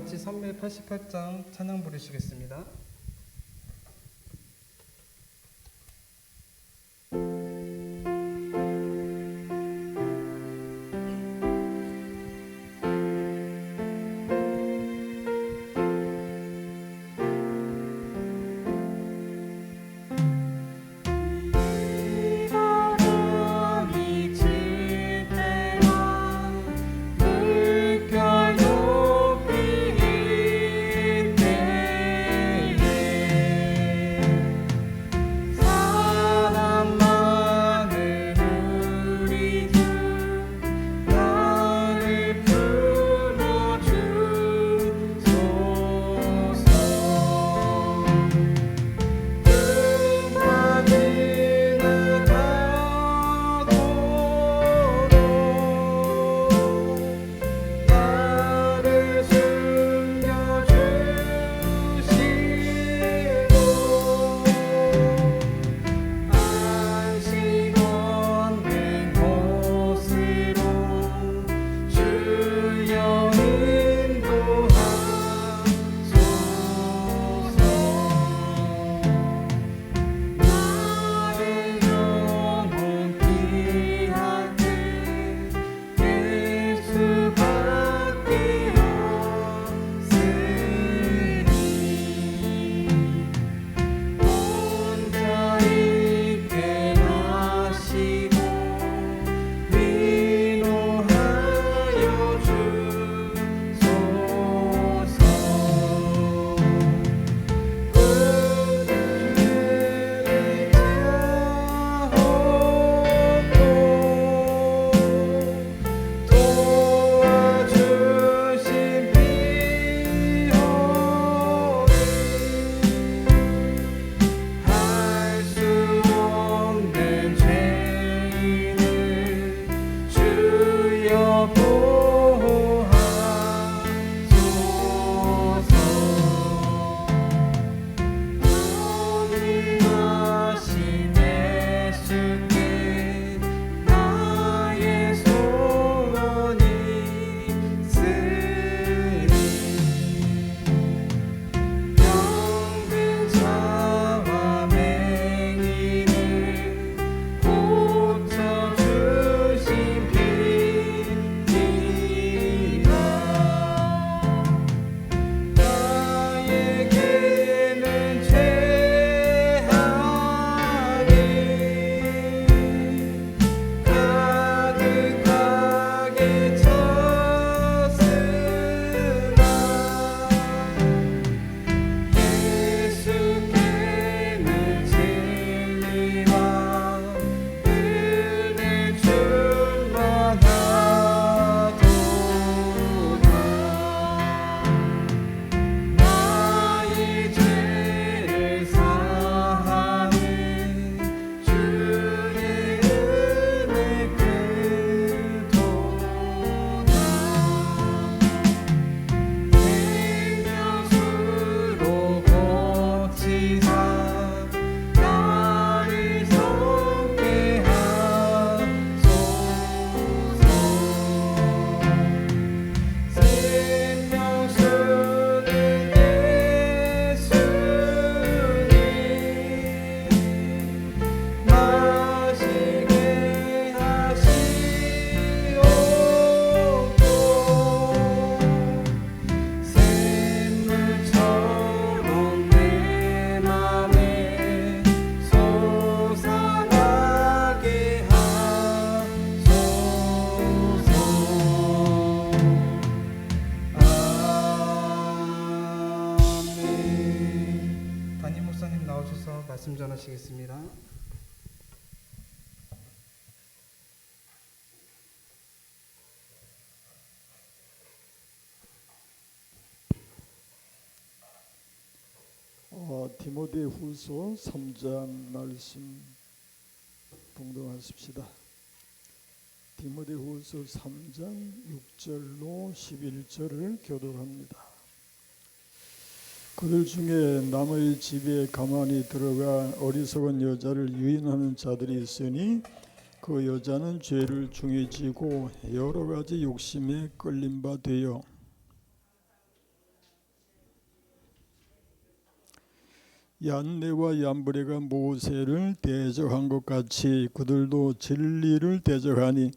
같이 선배 88장 찬양 부르시겠습니다. 이 말씀 전하시겠습니다. 디모데후서 3장 말씀 봉독하십시다. 디모데후서 3장 6절로 11절을 교독합니다. 그들 중에 남의 집에 가만히 들어가 어리석은 여자를 유인하는 자들이 있으니 그 여자는 죄를 중히 지고 여러 가지 욕심에 끌린 바 되어 얀네와 얀브레가 모세를 대적한 것 같이 그들도 진리를 대적하니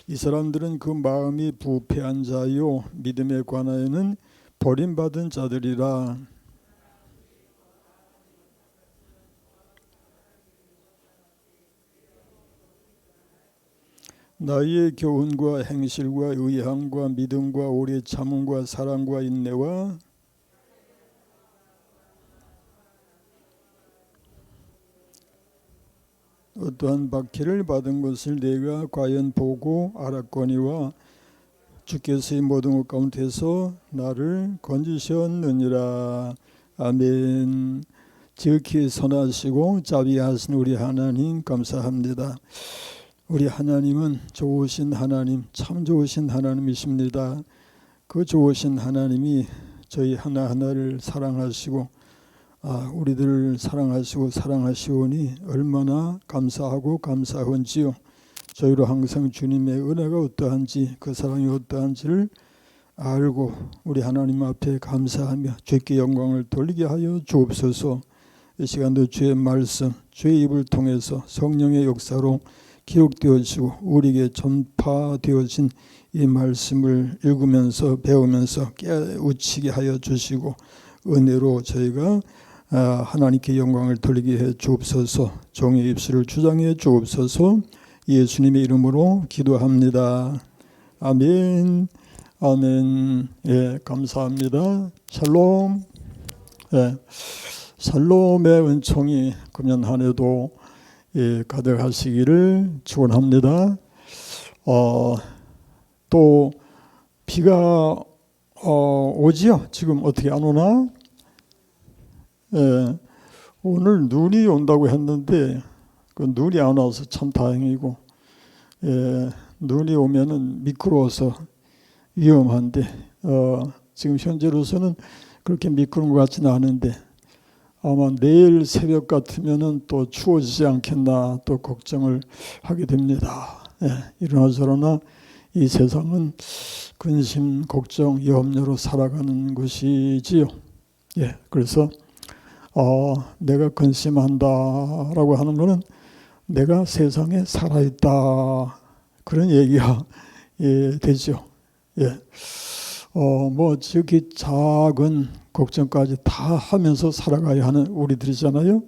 이 사람들은 그 마음이 부패한 자요 믿음에 관하여는 버림받은 자들이라. 나의 교훈과 행실과 의향과 믿음과 오래 참음과 사랑과 인내와 어떠한 박해를 받은 것을 내가 과연 보고 알았거니와 주께서의 모든 것 가운데서 나를 건지셨느니라. 아멘. 지극히 선하시고 자비하신 우리 하나님 감사합니다. 우리 하나님은 좋으신 하나님, 참 좋으신 하나님이십니다. 그 좋으신 하나님이 저희 하나하나를 사랑하시고 우리들을 사랑하시고 사랑하시오니 얼마나 감사하고 감사한지요. 저희로 항상 주님의 은혜가 어떠한지 그 사랑이 어떠한지를 알고 우리 하나님 앞에 감사하며 주께 영광을 돌리게 하여 주옵소서. 이 시간도 주의 말씀, 주의 입을 통해서 성령의 역사로 기록되어지고 우리에게 전파되어진 이 말씀을 읽으면서 배우면서 깨우치게 하여 주시고 은혜로 저희가 하나님께 영광을 돌리게 해 주옵소서. 종의 입술을 주장해 주옵소서. 예수님의 이름으로 기도합니다. 아멘. 아멘. 예, 감사합니다. 샬롬. 예, 샬롬의 은총이 금년 한 해도 가득하시기를 축원합니다. 또 비가 오지요? 지금 어떻게 안 오나? 예, 오늘 눈이 온다고 했는데 그 눈이 안 와서 참 다행이고, 눈이 오면은 미끄러워서 위험한데 지금 현재로서는 그렇게 미끄러운 것 같지는 않은데 아마 내일 새벽 같으면은 또 추워지지 않겠나 또 걱정을 하게 됩니다. 이러나 저러나 이 세상은 근심, 걱정, 염려로 살아가는 것이지요. 그래서 내가 근심한다라고 하는 것은 내가 세상에 살아있다 그런 얘기가 되죠. 뭐 지극히 작은 걱정까지 다 하면서 살아가야 하는 우리들이잖아요.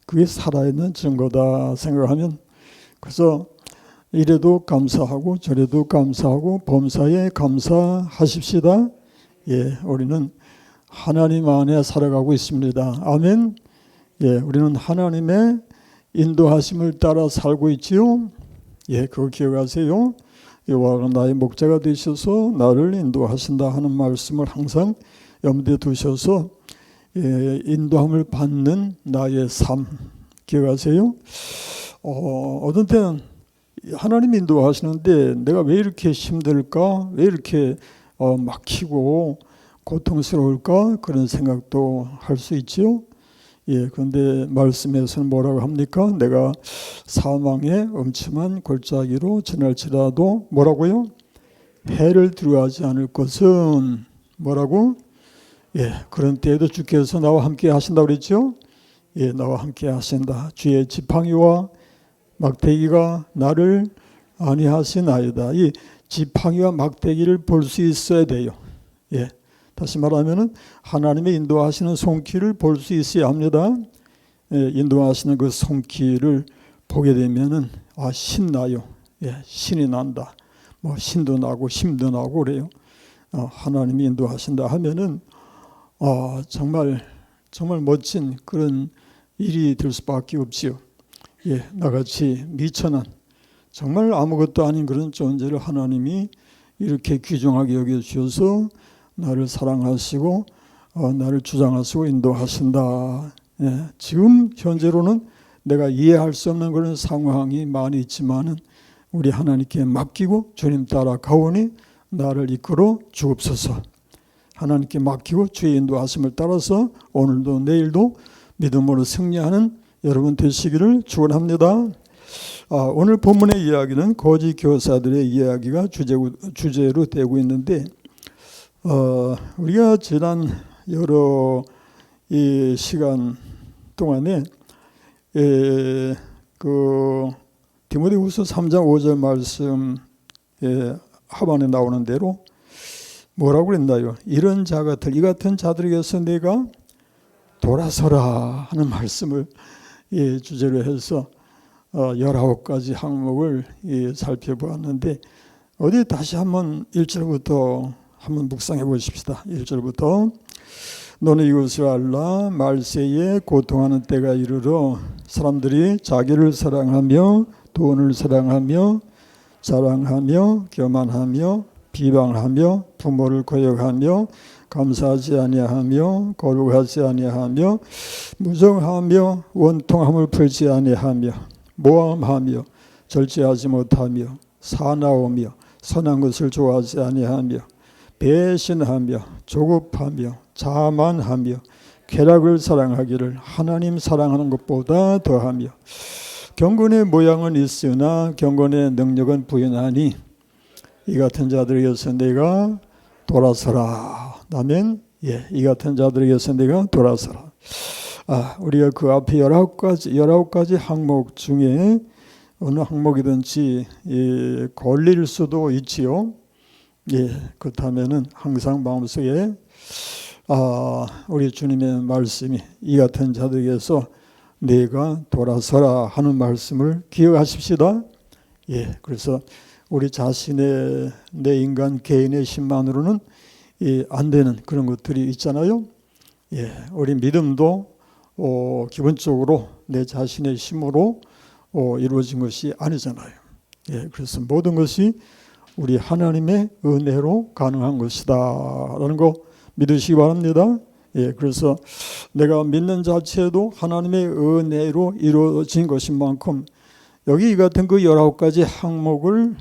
그게 살아있는 증거다 생각하면 그래서 이래도 감사하고 저래도 감사하고 범사에 감사하십시다. 우리는 하나님 안에 살아가고 있습니다. 아멘. 우리는 하나님의 인도하심을 따라 살고 있지요. 그거 기억하세요. 여호와가 나의 목자가 되셔서 나를 인도하신다 하는 말씀을 항상 염두에 두셔서 인도함을 받는 나의 삶 기억하세요. 어떤 때는 하나님 인도하시는데 내가 왜 이렇게 힘들까? 왜 이렇게 막히고 고통스러울까? 그런 생각도 할 수 있지요. 그런데 말씀에서는 뭐라고 합니까? 내가 사망의 엄침한 골짜기로 지날지라도 뭐라고요? 해를 두려워하지 않을 것은 뭐라고? 그런 때에도 주께서 나와 함께 하신다고 그랬죠? 나와 함께 하신다. 주의 지팡이와 막대기가 나를 안위하시나이다. 이 지팡이와 막대기를 볼 수 있어야 돼요. 다시 말하면은 하나님의 인도하시는 손길을 볼 수 있어야 합니다. 인도하시는 그 손길을 보게 되면은 신나요. 신이 난다. 뭐 신도 나고 힘도 나고 그래요. 하나님이 인도하신다 하면은 정말 멋진 그런 일이 될 수밖에 없지요. 예, 나같이 미천한 정말 아무것도 아닌 그런 존재를 하나님이 이렇게 귀중하게 여겨주셔서 나를 사랑하시고 나를 주장하시고 인도하신다. 예, 지금 현재로는 내가 이해할 수 없는 그런 상황이 많이 있지만은 우리 하나님께 맡기고 주님 따라 가오니 나를 이끌어 주옵소서. 하나님께 맡기고 주의 인도하심을 따라서 오늘도 내일도 믿음으로 승리하는 여러분 되시기를 축원합니다. 오늘 본문의 이야기는 거짓 교사들의 이야기가 주제로 되고 있는데 우리가 지난 여러 이 시간 동안에 그 디모데후서 3장 5절 말씀 하반에 나오는 대로 뭐라고 그랬나요? 이런 자 같은 이 같은 자들에게서 내가 돌아서라 하는 말씀을 주제로 해서 19가지 항목을 살펴보았는데 어디 다시 한번 1절부터 한번 묵상해 보십시다. 1절부터 너는 이것을 알라 말세에 고통하는 때가 이르러 사람들이 자기를 사랑하며 돈을 사랑하며 자랑하며 교만하며 비방하며 부모를 거역하며 감사하지 아니하며 거룩하지 아니하며 무정하며 원통함을 풀지 아니하며 모함하며 절제하지 못하며 사나우며 선한 것을 좋아하지 아니하며 배신하며 조급하며 자만하며 쾌락을 사랑하기를 하나님 사랑하는 것보다 더하며 경건의 모양은 있으나 경건의 능력은 부인하니 이 같은 자들에게서 내가 돌아서라. 아멘. 이 같은 자들에게서 내가 돌아서라. 우리가 그 앞에 19가지 항목 중에 어느 항목이든지 걸릴 수도 있지요. 그렇다면은 항상 마음속에 우리 주님의 말씀이 이 같은 자들에게서 내가 돌아서라 하는 말씀을 기억하십시다. 그래서 우리 자신의 내 인간 개인의 힘만으로는 안 되는 그런 것들이 있잖아요. 우리 믿음도 기본적으로 내 자신의 힘으로 이루어진 것이 아니잖아요. 그래서 모든 것이 우리 하나님의 은혜로 가능한 것이다 라는 거 믿으시기 바랍니다. 그래서 내가 믿는 자체도 하나님의 은혜로 이루어진 것인 만큼 여기 이 같은 그 19가지 항목을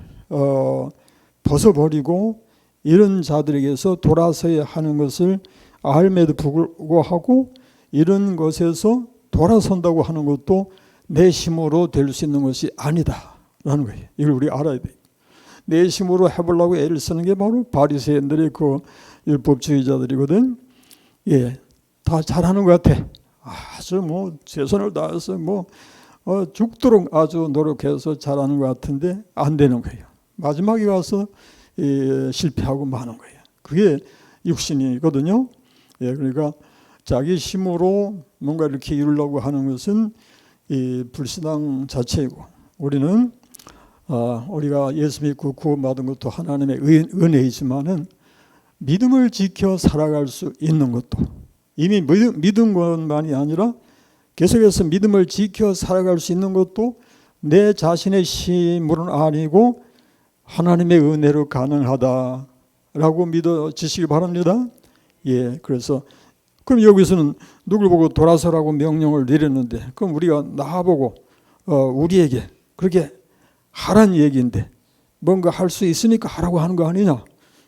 벗어버리고 이런 자들에게서 돌아서야 하는 것을 알매도 불구하고 이런 것에서 돌아선다고 하는 것도 내 힘으로 될 수 있는 것이 아니다라는 거예요. 이걸 우리 알아야 돼요. 내 힘으로 해보려고 애를 쓰는 게 바로 바리새인들의 그 율법주의자들이거든. 다 잘하는 것 같아. 아주 최선을 다해서 죽도록 아주 노력해서 잘하는 것 같은데 안 되는 거예요. 마지막에 가서 실패하고 마는 거예요. 그게 육신이거든요. 그러니까 자기 힘으로 뭔가 이렇게 이루려고 하는 것은 불신앙 자체이고 우리는 우리가 예수 믿고 구원받은 것도 하나님의 은혜이지만은 믿음을 지켜 살아갈 수 있는 것도 이미 믿은 것만이 아니라 계속해서 믿음을 지켜 살아갈 수 있는 것도 내 자신의 힘으로는 아니고 하나님의 은혜로 가능하다라고 믿어지시기 바랍니다. 그래서 그럼 여기서는 누굴 보고 돌아서라고 명령을 내렸는데 그럼 우리가 나보고 우리에게 그렇게 하란 얘기인데 뭔가 할 수 있으니까 하라고 하는 거 아니냐?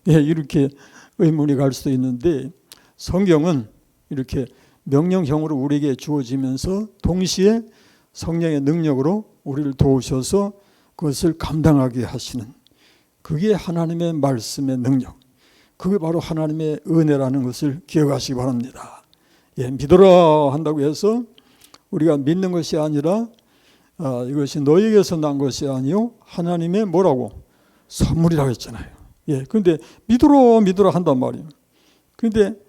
이렇게 의문이 갈 수도 있는데 성경은 이렇게 명령형으로 우리에게 주어지면서 동시에 성령의 능력으로 우리를 도우셔서 그것을 감당하게 하시는 그게 하나님의 말씀의 능력, 그게 바로 하나님의 은혜라는 것을 기억하시기 바랍니다. 믿어라 한다고 해서 우리가 믿는 것이 아니라 이것이 너에게서 난 것이 아니요 하나님의 뭐라고? 선물이라고 했잖아요. 그런데 믿어라 한단 말이에요. 그런데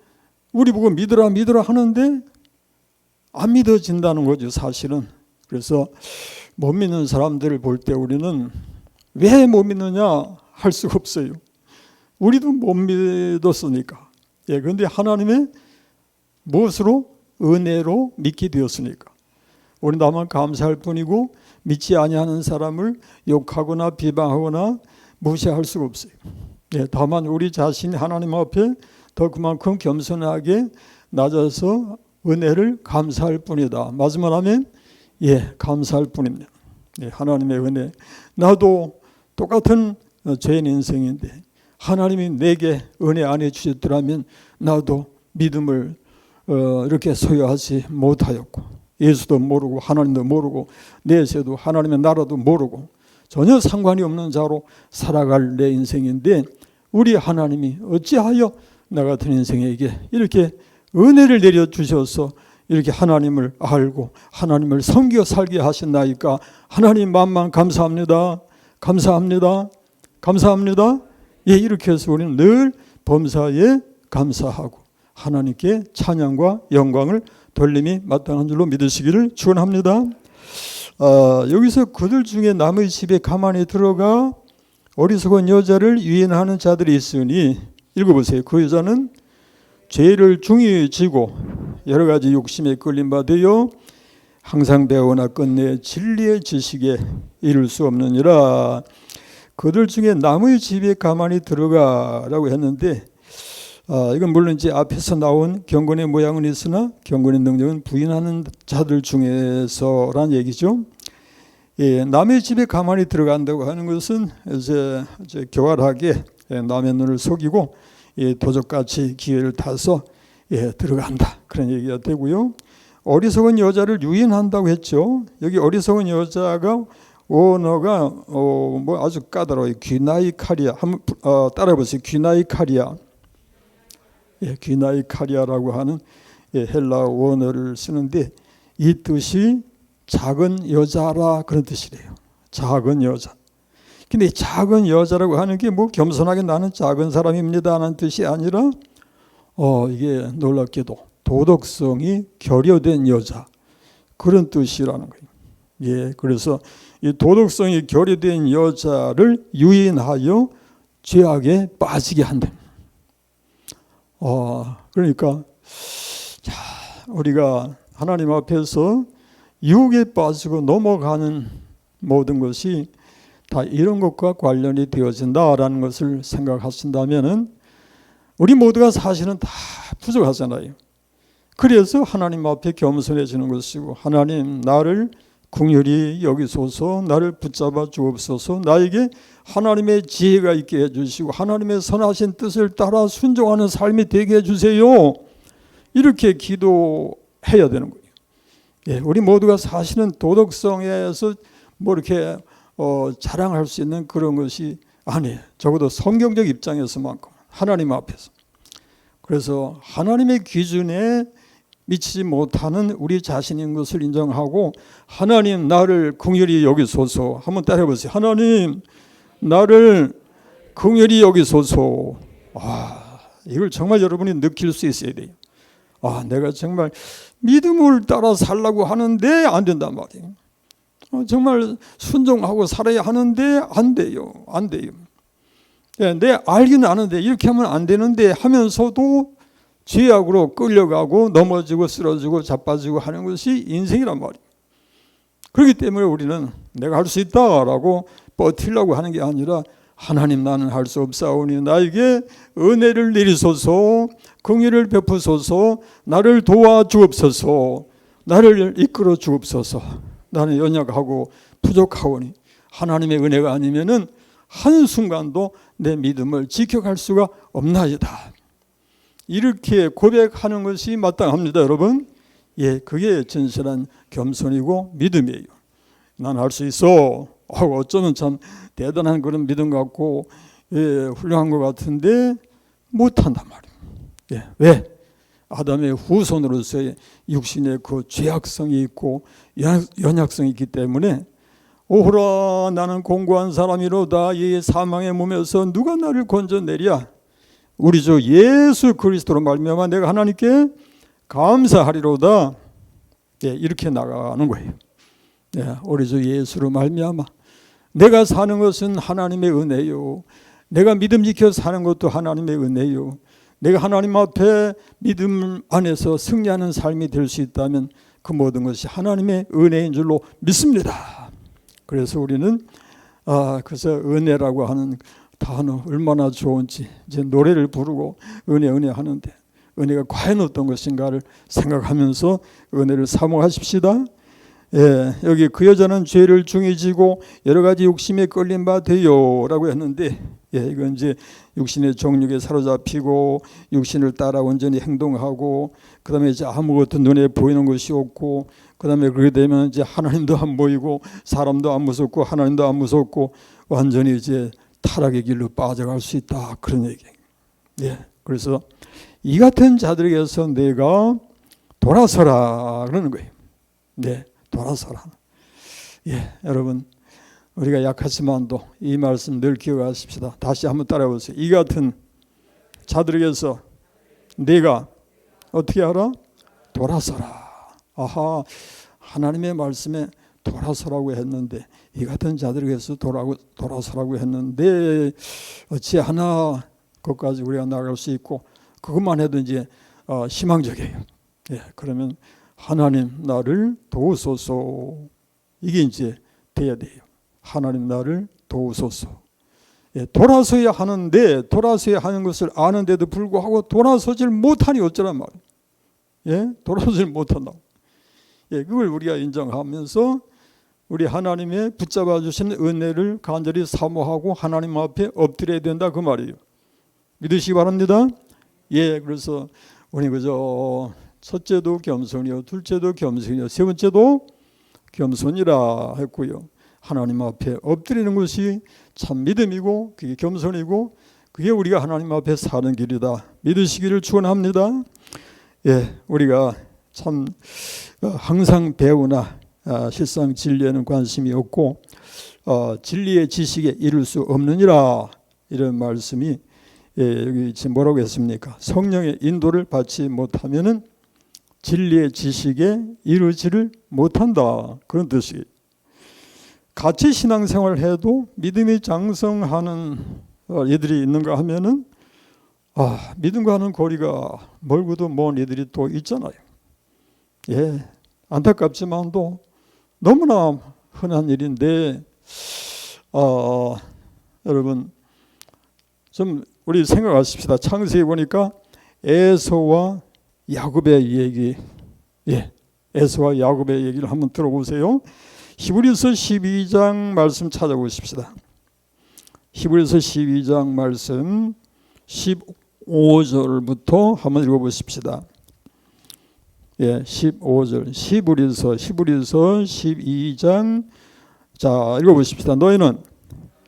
우리 보고 믿어라 하는데 안 믿어진다는 거죠, 사실은. 그래서 못 믿는 사람들을 볼 때 우리는 왜 못 믿느냐 할 수가 없어요. 우리도 못 믿었으니까. 그런데 하나님의 무엇으로? 은혜로 믿게 되었으니까. 우리 다만 감사할 뿐이고 믿지 아니하는 사람을 욕하거나 비방하거나 무시할 수가 없어요. 예, 다만 우리 자신이 하나님 앞에 더 그만큼 겸손하게 낮아서 은혜를 감사할 뿐이다. 맞으면 하면 예, 감사할 뿐입니다. 예, 하나님의 은혜. 나도 똑같은 죄인 인생인데 하나님이 내게 은혜 안 해주셨더라면 나도 믿음을 이렇게 소유하지 못하였고 예수도 모르고 하나님도 모르고 내세도 하나님의 나라도 모르고 전혀 상관이 없는 자로 살아갈 내 인생인데 우리 하나님이 어찌하여 나 같은 인생에게 이렇게 은혜를 내려주셔서 이렇게 하나님을 알고 하나님을 섬겨 살게 하셨나이까. 하나님 만만 감사합니다. 감사합니다. 감사합니다. 예, 이렇게 해서 우리는 늘 범사에 감사하고 하나님께 찬양과 영광을 돌림이 마땅한 줄로 믿으시기를 축원합니다. 여기서 그들 중에 남의 집에 가만히 들어가 어리석은 여자를 유인하는 자들이 있으니 읽어보세요. 그 여자는 죄를 중히 지고 여러 가지 욕심에 끌린 바 되어 항상 배우나 끝내 진리의 지식에 이를 수 없느니라. 그들 중에 남의 집에 가만히 들어가라고 했는데 이건 물론 이제 앞에서 나온 경건의 모양은 있으나 경건의 능력은 부인하는 자들 중에서란 얘기죠. 예, 남의 집에 가만히 들어간다고 하는 것은 이제 교활하게 남의 눈을 속이고 도적같이 기회를 타서 들어간다 그런 얘기가 되고요. 어리석은 여자를 유인한다고 했죠. 여기 어리석은 여자가 원어가 뭐 아주 까다로워요. 귀나이카리아 한번 따라해보세요. 귀나이카리아. 예, 귀나이카리아라고 하는 헬라 원어를 쓰는데 이 뜻이 작은 여자라 그런 뜻이래요. 작은 여자. 근데 작은 여자라고 하는 게 뭐 겸손하게 나는 작은 사람입니다 하는 뜻이 아니라 이게 놀랍게도 도덕성이 결여된 여자 그런 뜻이라는 거예요. 예, 그래서 이 도덕성이 결여된 여자를 유인하여 죄악에 빠지게 한다. 그러니까 우리가 하나님 앞에서 유혹에 빠지고 넘어가는 모든 것이 다 이런 것과 관련이 되어진다라는 것을 생각하신다면은 우리 모두가 사실은 다 부족하잖아요. 그래서 하나님 앞에 겸손해지는 것이고 하나님 나를 긍휼히 여기소서 나를 붙잡아 주옵소서 나에게 하나님의 지혜가 있게 해주시고 하나님의 선하신 뜻을 따라 순종하는 삶이 되게 해주세요. 이렇게 기도해야 되는 거예요. 예, 우리 모두가 사실은 도덕성에서 뭐 이렇게 자랑할 수 있는 그런 것이 아니에요. 적어도 성경적 입장에서만큼 하나님 앞에서. 그래서 하나님의 기준에 미치지 못하는 우리 자신인 것을 인정하고 하나님 나를 긍휼히 여기소서 한번 따라해보세요. 하나님 나를 긍휼히 여기소서. 이걸 정말 여러분이 느낄 수 있어야 돼요. 내가 정말 믿음을 따라 살라고 하는데 안 된단 말이에요. 정말 순종하고 살아야 하는데 안 돼요. 안 돼요. 내 알기는 아는데 이렇게 하면 안 되는데 하면서도 죄악으로 끌려가고 넘어지고 쓰러지고 자빠지고 하는 것이 인생이란 말이에요. 그렇기 때문에 우리는 내가 할 수 있다라고 버티려고 하는 게 아니라 하나님 나는 할 수 없사오니 나에게 은혜를 내리소서 긍휼을 베푸소서 나를 도와주옵소서 나를 이끌어 주옵소서 나는 연약하고 부족하오니 하나님의 은혜가 아니면은 한순간도 내 믿음을 지켜갈 수가 없나이다. 이렇게 고백하는 것이 마땅합니다, 여러분. 예, 그게 진실한 겸손이고 믿음이에요. 난 할 수 있어. 어쩌면 참 대단한 그런 믿음 같고 훌륭한 것 같은데 못한단 말이에요. 예, 왜? 아담의 후손으로서의 육신의 그 죄악성이 있고 연약성이 있기 때문에 오호라 나는 공고한 사람이로다 이 사망의 몸에서 누가 나를 건져내랴 우리 주 예수 그리스도로 말미암아 내가 하나님께 감사하리로다. 예, 이렇게 나가는 거예요. 예, 우리 주 예수로 말미암아 내가 사는 것은 하나님의 은혜요. 내가 믿음 지켜 사는 것도 하나님의 은혜요. 내가 하나님 앞에 믿음 안에서 승리하는 삶이 될 수 있다면 그 모든 것이 하나님의 은혜인 줄로 믿습니다. 그래서 우리는 그래서 은혜라고 하는 단어 얼마나 좋은지 이제 노래를 부르고 은혜 하는데 은혜가 과연 어떤 것인가를 생각하면서 은혜를 사모하십시다. 예, 여기 그 여자는 죄를 중히 지고 여러 가지 욕심에 끌린 바 되요라고 했는데, 예, 이건 이제 육신의 정욕에 사로잡히고 육신을 따라 온전히 행동하고, 그다음에 이제 아무것도 눈에 보이는 것이 없고, 그다음에 그렇게 되면 이제 하나님도 안 보이고 사람도 안 무섭고 하나님도 안 무섭고 완전히 이제 타락의 길로 빠져갈 수 있다, 그런 얘기. 예, 그래서 이 같은 자들에게서 내가 돌아서라 그러는 거예요. 네. 돌아서라. 예, 여러분 우리가 약하지만도 이 말씀 늘 기억하십시다. 다시 한번 따라해보세요. 이 같은 자들에게서 네가 어떻게 하라? 돌아서라. 아하, 하나님의 말씀에 돌아서라고 했는데 이 같은 자들에게서 돌아서라고 했는데 어찌하나 그것까지 우리가 나갈 수 있고, 그것만 해도 이제 희망적이에요. 예, 그러면 하나님 나를 도우소서, 이게 이제 돼야 돼요. 하나님 나를 도우소서. 예, 돌아서야 하는데 돌아서야 하는 것을 아는데도 불구하고 돌아서질 못하니 어쩌란 말이에요. 예, 돌아서질 못한다고. 예, 그걸 우리가 인정하면서 우리 하나님의 붙잡아 주신 은혜를 간절히 사모하고 하나님 앞에 엎드려야 된다, 그 말이에요. 믿으시기 바랍니다. 예, 그래서 우리 그저 첫째도 겸손이요, 둘째도 겸손이요, 세 번째도 겸손이라 했고요. 하나님 앞에 엎드리는 것이 참 믿음이고 그게 겸손이고 그게 우리가 하나님 앞에 사는 길이다, 믿으시기를 축원합니다. 예, 우리가 참 항상 배우나 실상 진리에는 관심이 없고 진리의 지식에 이를 수 없느니라, 이런 말씀이 여기 지금 뭐라고 했습니까? 성령의 인도를 받지 못하면은 진리의 지식에 이르지를 못한다, 그런 뜻이에요. 같이 신앙생활을 해도 믿음이 장성하는 이들이 있는가 하면은 믿음과는 거리가 멀고도 먼 이들이 또 있잖아요. 예, 안타깝지만도 너무나 흔한 일인데 여러분 좀 우리 생각하십시다. 창세기 보니까 에서와 야곱의 얘기, 예, 에서와 야곱의 얘기를 한번 들어보세요. 히브리서 12장 말씀 찾아보십시다. 히브리서 12장 말씀 15절부터 한번 읽어보십시다. 예, 15절. 히브리서 12장, 자, 읽어보십시다. 너희는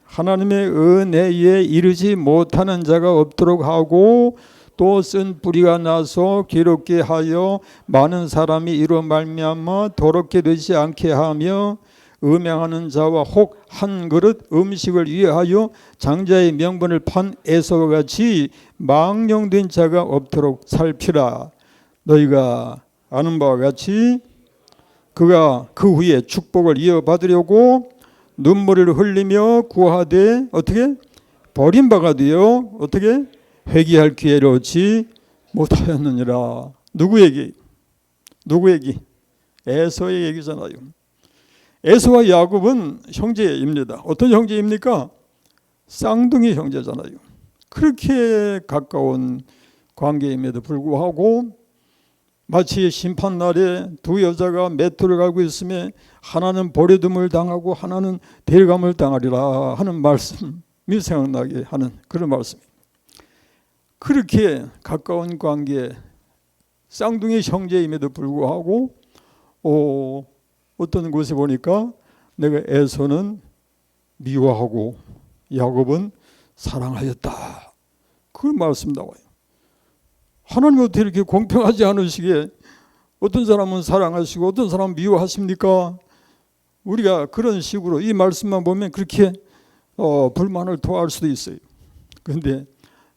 하나님의 은혜에 이르지 못하는 자가 없도록 하고 또 쓴 뿌리가 나서 괴롭게 하여 많은 사람이 이로 말미암아 더럽게 되지 않게 하며 음행하는 자와 혹 한 그릇 음식을 위하여 장자의 명분을 판 에서와 같이 망령된 자가 없도록 살피라. 너희가 아는 바와 같이 그가 그 후에 축복을 이어받으려고 눈물을 흘리며 구하되 어떻게 버림바가 되어 어떻게 회개할 기회를 얻지 못하였느니라. 누구 얘기? 에서의 얘기잖아요. 에서와 야곱은 형제입니다. 어떤 형제입니까? 쌍둥이 형제잖아요. 그렇게 가까운 관계임에도 불구하고 마치 심판날에 두 여자가 메뚜를 갈고 있으며 하나는 버려둠을 당하고 하나는 데려감을 당하리라 하는 말씀이 생각나게 하는 그런 말씀입니다. 그렇게 가까운 관계, 쌍둥이 형제임에도 불구하고 어떤 곳에 보니까 내가 에서는 미워하고 야곱은 사랑하였다, 그런 말씀 나와요. 하나님 어떻게 이렇게 공평하지 않으시게 어떤 사람은 사랑하시고 어떤 사람은 미워하십니까? 우리가 그런 식으로 이 말씀만 보면 그렇게 불만을 토할 수도 있어요. 그런데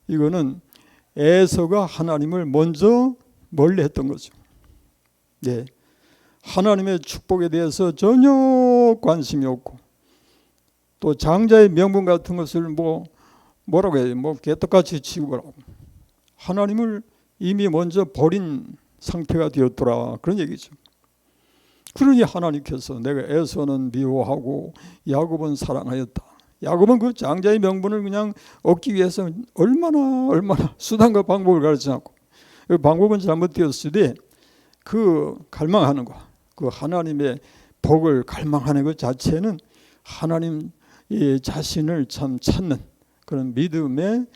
이거는 에서가 하나님을 먼저 멀리했던 거죠. 네. 하나님의 축복에 대해서 전혀 관심이 없고 또 장자의 명분 같은 것을 뭐라고 해요? 개떡같이 치우라고. 하나님을 이미 먼저 버린 상태가 되었더라, 그런 얘기죠. 그러니 하나님께서 내가 에서는 미워하고 야곱은 사랑하였다. 야곱은 그 장자의 명분을 그냥 얻기 위해서 얼마나 수단과 방법을 가르치지 않고, 그 방법은 잘못되었으되 그 갈망하는 것, 그 하나님의 복을 갈망하는 것 자체는 하나님 자신을 참 찾는 그런 믿음에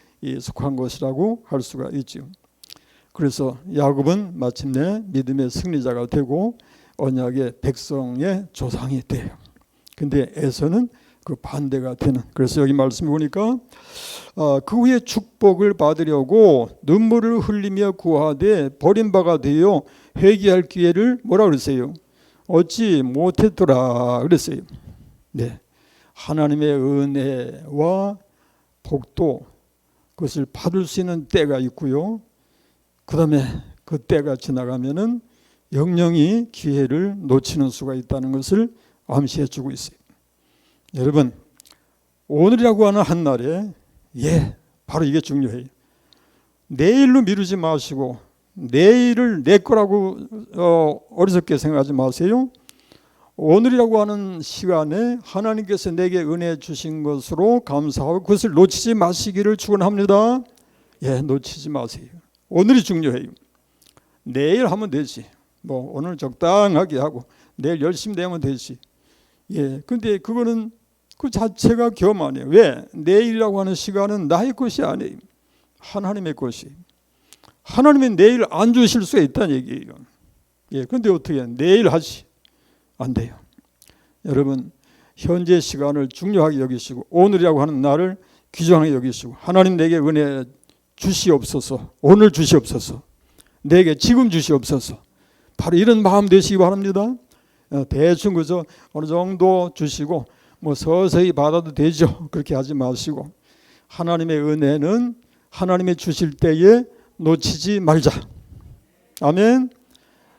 속한 것이라고 할 수가 있죠. 그래서 야곱은 마침내 믿음의 승리자가 되고 언약의 백성의 조상이 돼요. 근데 에서는 그 반대가 되는. 그래서 여기 말씀 보니까 그 후에 축복을 받으려고 눈물을 흘리며 구하되 버림바가 되어 회개할 기회를 뭐라 그랬어요? 얻지 못했더라 그랬어요. 네, 하나님의 은혜와 복도 그것을 받을 수 있는 때가 있고요. 그 다음에 그 때가 지나가면은 영영이 기회를 놓치는 수가 있다는 것을 암시해 주고 있어요. 여러분, 오늘이라고 하는 한날에 바로 이게 중요해요. 내일로 미루지 마시고 내일을 내 거라고 어리석게 생각하지 마세요. 오늘이라고 하는 시간에 하나님께서 내게 은혜 주신 것으로 감사하고 그것을 놓치지 마시기를 축원합니다. 놓치지 마세요. 오늘이 중요해요. 내일 하면 되지. 오늘 적당하게 하고 내일 열심히 되면 되지. 근데 그거는 그 자체가 교만이에요. 왜? 내일이라고 하는 시간은 나의 것이 아니에요. 하나님의 것이에요. 하나님은 내일 안 주실 수 있다는 얘기예요. 그런데 어떻게 해요? 내일 하지. 안 돼요. 여러분, 현재 시간을 중요하게 여기시고 오늘이라고 하는 날을 귀중하게 여기시고 하나님 내게 은혜 주시옵소서. 오늘 주시옵소서. 내게 지금 주시옵소서. 바로 이런 마음 되시기 바랍니다. 대충 그저 어느 정도 주시고 서서히 받아도 되죠. 그렇게 하지 마시고 하나님의 은혜는 하나님이 주실 때에 놓치지 말자. 아멘.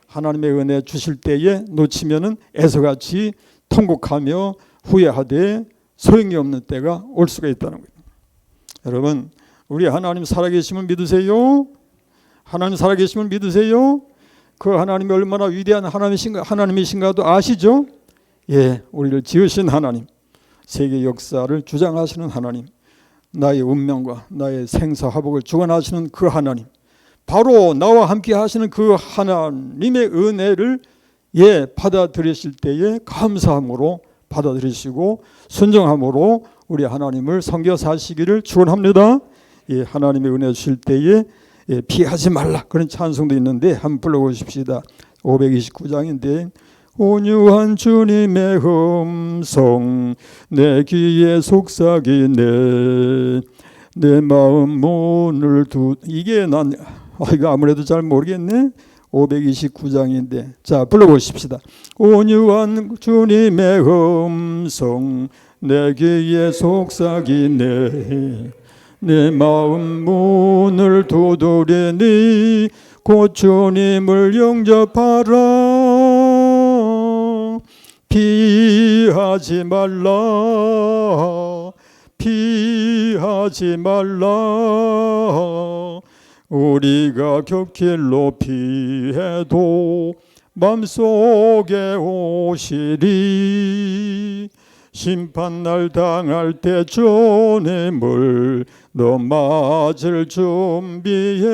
하나님의 은혜 주실 때에 놓치면은 에서같이 통곡하며 후회하되 소용이 없는 때가 올 수가 있다는 거예요. 여러분, 우리 하나님 살아계심을 믿으세요? 하나님 살아계심을 믿으세요? 그 하나님이 얼마나 위대한 하나님이신가도 아시죠? 우리를 지으신 하나님, 세계 역사를 주장하시는 하나님, 나의 운명과 나의 생사화복을 주관하시는 그 하나님, 바로 나와 함께 하시는 그 하나님의 은혜를 받아들이실 때에 감사함으로 받아들이시고 순종함으로 우리 하나님을 섬겨 사시기를 축원합니다. 하나님의 은혜 주실 때에 피하지 말라 그런 찬송도 있는데 한번 불러보십시다. 529장인데 온유한 주님의 음성 내 귀에 속삭이네 내 마음 문을 이게 이거 아무래도 잘 모르겠네. 529장인데 자 불러보십시다. 온유한 주님의 음성 내 귀에 속삭이네 내 마음 문을 두드리니 곧 주님을 영접하라 피하지 말라 피하지 말라 우리가 곁길로 피해도 맘속에 오시리 심판날 당할 때 주님을 너 맞을 준비해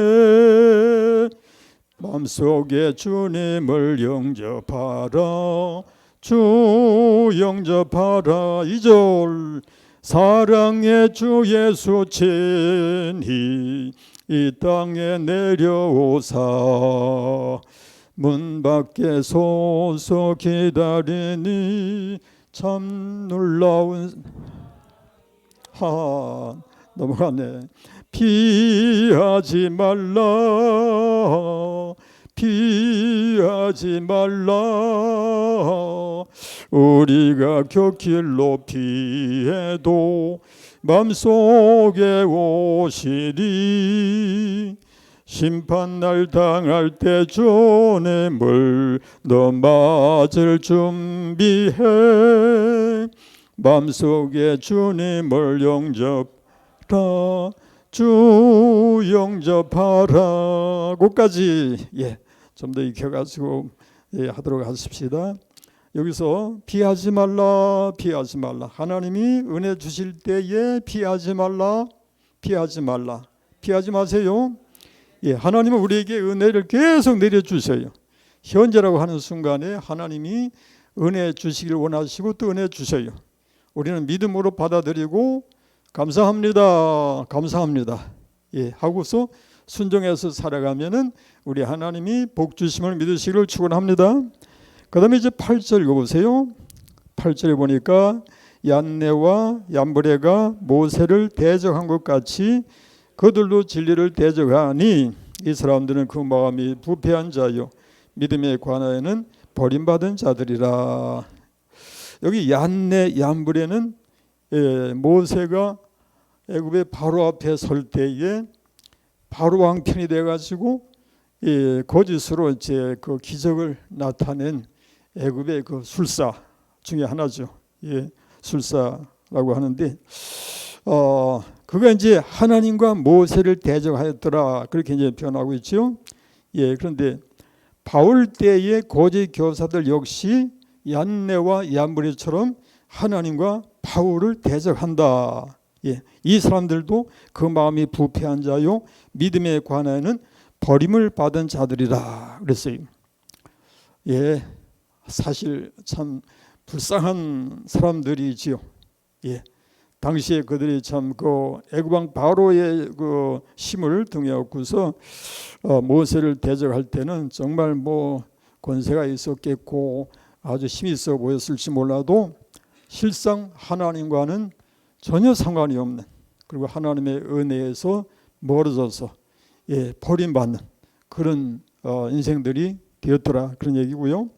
맘속에 주님을 영접하라 주 영접하라 2절 사랑의 주 예수 친히 이 땅에 내려오사 문 밖에 서서 기다리니 참 놀라운 넘어가네. 피하지 말라 피하지 말라 우리가 곁길로 피해도 맘속에 오시리 심판날 당할 때 주님을 너 맞을 준비해 맘속에 주님을 영접하라 주 영접하라. 끝까지 좀 더 익혀가지고 하도록 하십시다. 여기서 피하지 말라, 피하지 말라. 하나님이 은혜 주실 때에 피하지 말라, 피하지 말라. 피하지 마세요. 예, 하나님은 우리에게 은혜를 계속 내려주셔요. 현재라고 하는 순간에 하나님이 은혜 주시길 원하시고 또 은혜 주셔요. 우리는 믿음으로 받아들이고 감사합니다, 감사합니다. 예, 하고서 순종해서 살아가면은 우리 하나님이 복 주심을 믿으시기를 축원합니다. 그 다음에 이제 8절 읽어보세요. 8절에 보니까 얀네와 얀브레가 모세를 대적한 것 같이 그들도 진리를 대적하니 이 사람들은 그 마음이 부패한 자요 믿음에 관하여는 버림받은 자들이라. 여기 얀네 얀브레는 모세가 애굽의 바로 앞에 설 때에 바로 왕 편이 돼가지고 거짓으로 이제 그 기적을 나타낸 애굽의 그 술사 중에 하나죠. 예, 술사라고 하는데 그가 이제 하나님과 모세를 대적하였더라 그렇게 이제 표현하고 있죠. 예, 그런데 바울 때의 거짓 교사들 역시 얀네와 얀브레처럼 하나님과 바울을 대적한다. 예, 이 사람들도 그 마음이 부패한 자요 믿음에 관하여는 버림을 받은 자들이라 그랬어요. 예, 사실 참 불쌍한 사람들이지요. 예, 당시에 그들이 참 그 애굽 왕 바로의 그 힘을 등에 업고서 모세를 대적할 때는 정말 뭐 권세가 있었겠고 아주 힘이 있어 보였을지 몰라도 실상 하나님과는 전혀 상관이 없는, 그리고 하나님의 은혜에서 멀어져서 버림받는 그런 인생들이 되었더라 그런 얘기고요.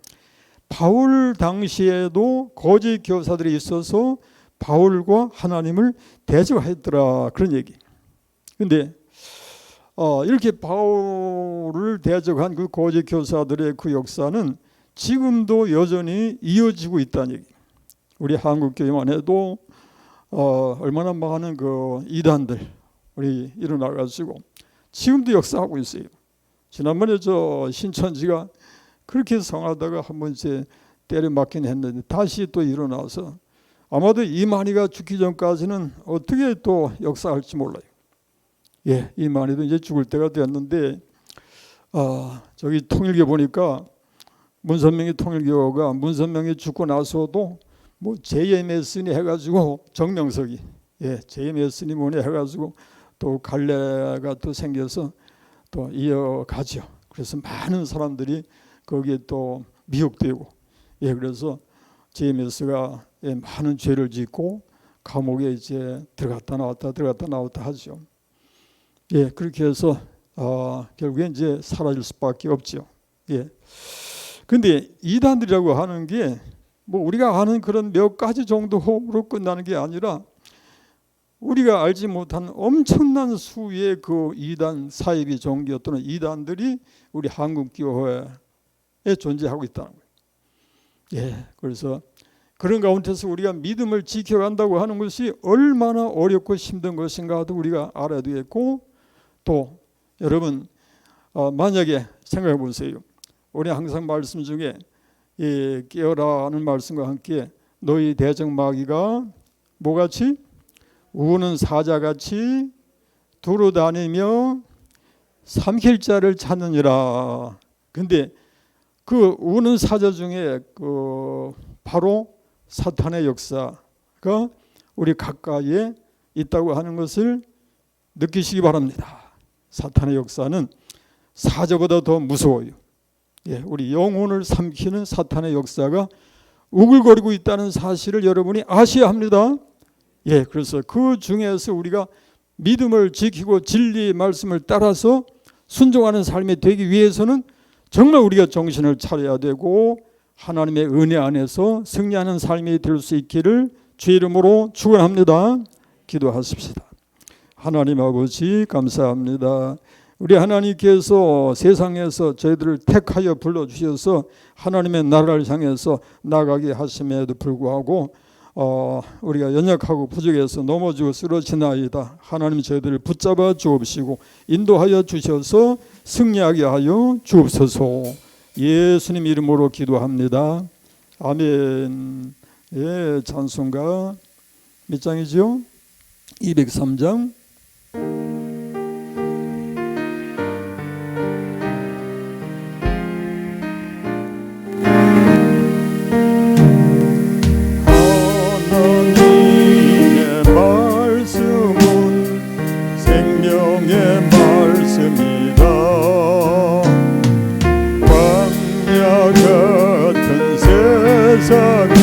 바울 당시에도 거짓 교사들이 있어서 바울과 하나님을 대적했더라 그런 얘기. 근데 이렇게 바울을 대적한 그 거짓 교사들의 그 역사는 지금도 여전히 이어지고 있다는 얘기. 우리 한국 교회만 해도 얼마나 많은 그 이단들 우리 일어나가지고 지금도 역사하고 있어요. 지난번에 저 신천지가 그렇게 성하다가 한번 이제 때려 맞긴 했는데 다시 또 일어나서 아마도 이만희가 죽기 전까지는 어떻게 또 역사할지 몰라요. 예, 이만희도 이제 죽을 때가 됐는데 저기 통일교 보니까 문선명이 통일교가 문선명이 죽고 나서도 뭐 JMS니 해가지고 정명석이 JMS니 뭐니 해가지고 또 갈래가 또 생겨서 또 이어가죠. 그래서 많은 사람들이 거기에 또 미혹되고 그래서 JMS가 많은 죄를 짓고 감옥에 이제 들어갔다 나왔다 하죠. 그렇게 해서 결국에 이제 사라질 수밖에 없죠. 근데 이단들이라고 하는 게 뭐 우리가 아는 그런 몇 가지 정도로 끝나는 게 아니라 우리가 알지 못한 엄청난 수의 그 이단 사이비 종교 또는 이단들이 우리 한국 교회에 존재하고 있다는 거예요. 그래서 그런 가운데서 우리가 믿음을 지켜간다고 하는 것이 얼마나 어렵고 힘든 것인가도 우리가 알아야 되겠고, 또 여러분 만약에 생각해 보세요. 우리 항상 말씀 중에 깨어라는 말씀과 함께 너희 대적 마귀가 뭐같이 우는 사자같이 두루 다니며 삼킬 자를 찾느니라. 근데 그 우는 사자 중에 그 바로 사탄의 역사가 우리 가까이에 있다고 하는 것을 느끼시기 바랍니다. 사탄의 역사는 사자보다 더 무서워요. 우리 영혼을 삼키는 사탄의 역사가 우글거리고 있다는 사실을 여러분이 아셔야 합니다. 그래서 그 중에서 우리가 믿음을 지키고 진리의 말씀을 따라서 순종하는 삶이 되기 위해서는 정말 우리가 정신을 차려야 되고 하나님의 은혜 안에서 승리하는 삶이 될 수 있기를 주의 이름으로 축원합니다. 기도하십시다. 하나님 아버지 감사합니다. 우리 하나님께서 세상에서 저희들을 택하여 불러주셔서 하나님의 나라를 향해서 나가게 하심에도 불구하고 우리가 연약하고 부족해서 넘어지고 쓰러지나이다. 하나님 저희들을 붙잡아 주옵시고 인도하여 주셔서 승리하게 하여 주옵소서. 예수님 이름으로 기도합니다. 아멘. 예, 찬송가 몇 장이죠? 203장. 하나님의 말씀은 생명의 말씀이다. 광야 같은 세상에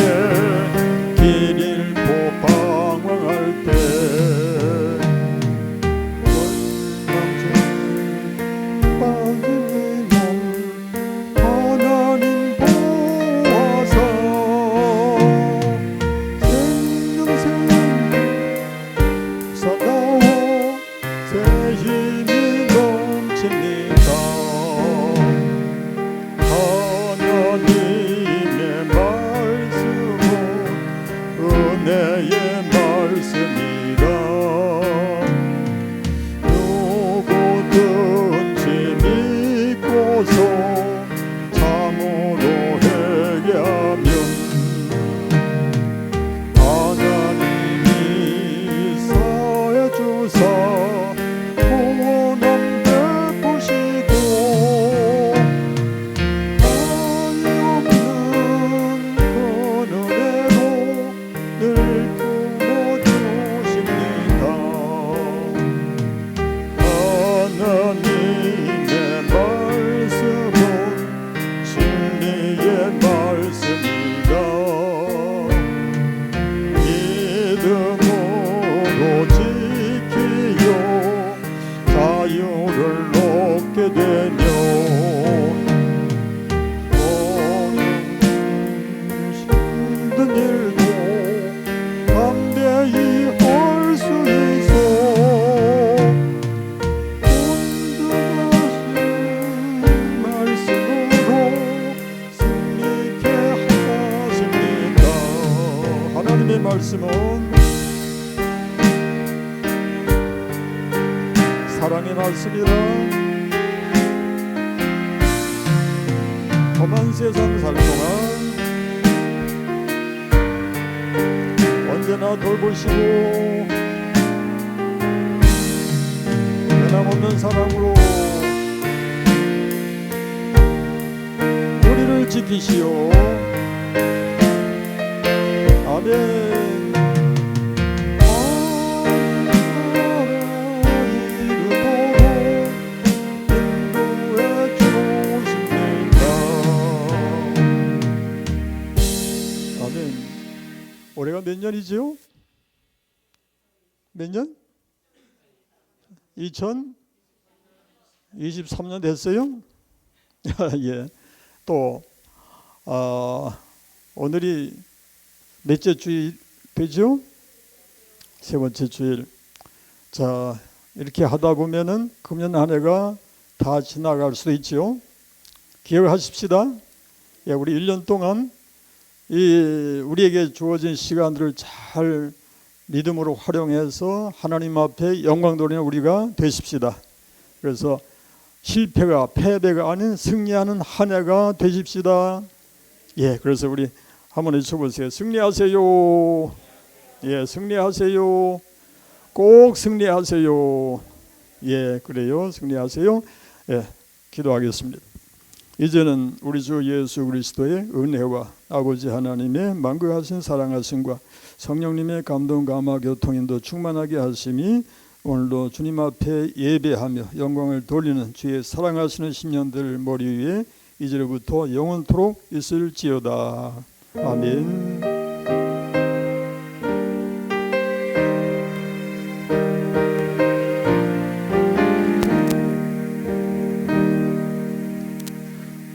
길 잃고 방황할 때 빠진 몸 하나님 보아사 생명샘 솟아나오 새 힘이 넘칩니다. 하나님의 말씀은 은혜의 말씀이다. 누구든지 믿고서 참으로 회개하면 하나님이 사해 주사 구원함 베푸시고 한이 없는 그 은혜로 늘 품어주십니다. 하나님의 말씀은 진리의 말씀이다. 믿음으로 지키려 자유를 얻게 되며 오는 힘든 일도 담대히 할 수 있어 온전하신 말씀으로 승리케 하십니다. 하나님의 말씀은 사랑의 말씀이라. 험한 세상 살 동안 언제나 돌보시고 변함없는 사랑으로 우리를 지키시오. 아멘. 올해가 몇 년이죠? 몇 년? 2023년 됐어요? 예. 또 오늘이 몇째 주일 되죠? 세 번째 주일. 자, 이렇게 하다 보면은 금년 한 해가 다 지나갈 수도 있죠. 기억하십시다. 예, 우리 1년 동안 우리에게 주어진 시간들을 잘 믿음으로 활용해서 하나님 앞에 영광 돌리는 우리가 되십시다. 그래서 실패가 패배가 아닌 승리하는 한 해가 되십시다. 예, 그래서 우리 한번 외쳐보세요. 승리하세요. 예, 승리하세요. 꼭 승리하세요. 예, 그래요. 승리하세요. 예, 기도하겠습니다. 이제는 우리 주 예수 그리스도의 은혜와 아버지 하나님의 만극하신 사랑하심과 성령님의 감동 감화 교통인도 충만하게 하심이 오늘도 주님 앞에 예배하며 영광을 돌리는 주의 사랑하시는 신년들 머리 위에 이제로부터 영원토록 있을지어다. 아멘.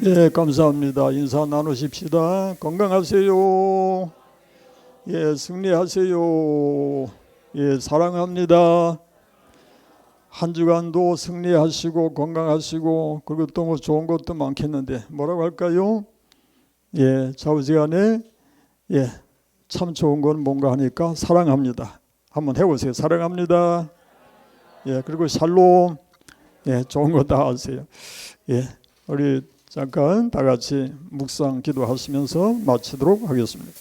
예, 감사합니다. 인사 나누십시다. 건강하세요. 예, 승리하세요. 예, 사랑합니다. 한 주간도 승리하시고 건강하시고 그리고 또 뭐 좋은 것도 많겠는데 뭐라고 할까요? 예, 좌우지간에 예, 참 좋은 건 뭔가 하니까 사랑합니다. 한번 해보세요. 사랑합니다. 예, 그리고 샬롬. 예, 좋은 거 다 하세요. 예, 우리 잠깐 다 같이 묵상 기도하시면서 마치도록 하겠습니다.